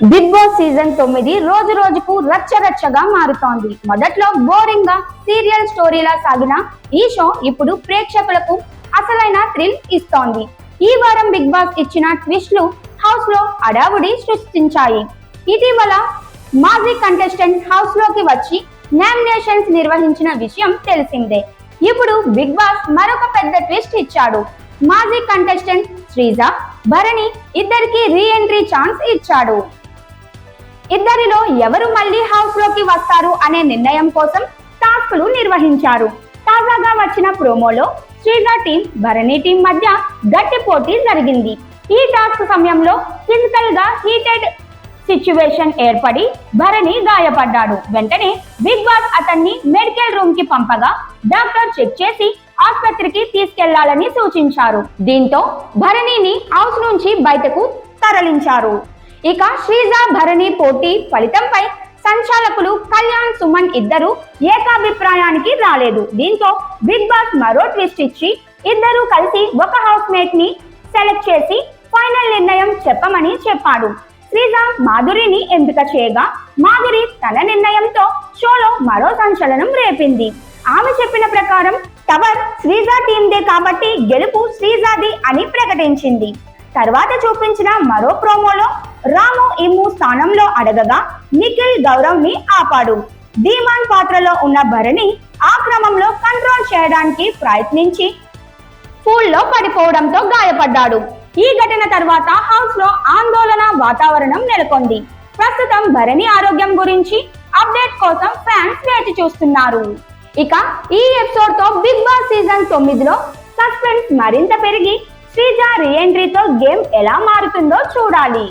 Big boss season 9 రోజు రోజుకు రచ్చరచ్చగా మారుతోంది. మొదట్లో బోరింగ్ గా సీరియల్ స్టోరీలా సాగిన ఈ షో ఇప్పుడు ప్రేక్షకులకు అసలైన థ్రిల్ ఇస్తోంది. ఈ వారం బిగ్ బాస్ ఇచ్చిన ట్విస్ట్లు హౌస్ లో అడావుడి సృష్టించాయి. ఇటీవల మాజీ కంటెస్టెంట్ హౌస్ లోకి వచ్చి నామినేషన్స్ నిర్వహించిన విషయం తెలిసిందే. ఇప్పుడు బిగ్ బాస్ మరొక పెద్ద ట్విస్ట్ ఇచ్చాడు. మాజీ కంటెస్టెంట్ శ్రీజ, భరణి ఇద్దరికి రీ ఎంట్రీ ఛాన్స్ ఇచ్చాడు. ఇద్దరిలో ఎవరు మళ్ళీ హౌస్ లోకి వస్తారు అనే నిర్ణయం కోసం టాస్క్లు నిర్వహించారు. తాజాగా వచ్చిన ప్రోమోలో శ్రీజ టీం, భరణి టీం మధ్య గట్టి పోటీ జరిగింది. ఈ టాస్క్ సమయంలో ఫిజికల్ గా హీటెడ్ సిచ్యువేషన్ ఏర్పడి భరణి గాయపడ్డాడు. వెంటనే బిగ్ బాస్ అతన్ని మెడికల్ రూమ్ కి పంపగా డాక్టర్ చెక్ చేసి ఆసుపత్రికి తీసుకెళ్లాలని సూచించారు. దీంతో భరణిని హౌస్ నుంచి బయటకు తరలించారు. ఇక శ్రీజ, భరణి పోటీ ఫలితంపై సంచాలకులు కళ్యాణ్, సుమన్ ఇద్దరు ఏకాభిప్రాయానికి రాలేదు. దీంతో బిగ్ బాస్ మరో ట్విస్ట్ ఇచ్చి ఇద్దరు కలిసి ఒక హౌస్ మేట్ ని సెలెక్ట్ చేసి ఫైనల్ నిర్ణయం చెప్పమని చెప్పాడు. శ్రీజ మాధురిని ఎంపిక చేయగా మాధురి తన నిర్ణయంతో షోలో మరో సంచలనం రేపింది. ఆమె చెప్పిన ప్రకారం టవర్ శ్రీజ టీందే కాబట్టి గెలుపు శ్రీజాది అని ప్రకటించింది. తర్వాత చూపించిన మరో ప్రోమోలో రాము ఇమ్ము స్థానంలో అడగగా నిఖిల్ గౌరవ్ ని ఆపాడు. ధీమాన్ పాత్రలో ఉన్న భరణి ఆ క్రమంలో కంట్రోల్ చేయడానికి ప్రయత్నించి పూల్లో పడిపోవడంతో గాయపడ్డాడు. ఈ ఘటన తర్వాత హౌస్ లో ఆందోళన వాతావరణం నెలకొంది. ప్రస్తుతం భరణి ఆరోగ్యం గురించి అప్డేట్ కోసం ఫ్యాన్స్ వేచి చూస్తున్నారు. ఇక ఈ ఎపిసోడ్ తో బిగ్ బాస్ సీజన్ 9లో సస్పెన్స్ మరింత పెరిగి శ్రీజ రీ ఎంట్రీతో గేమ్ ఎలా మారుతుందో చూడాలి.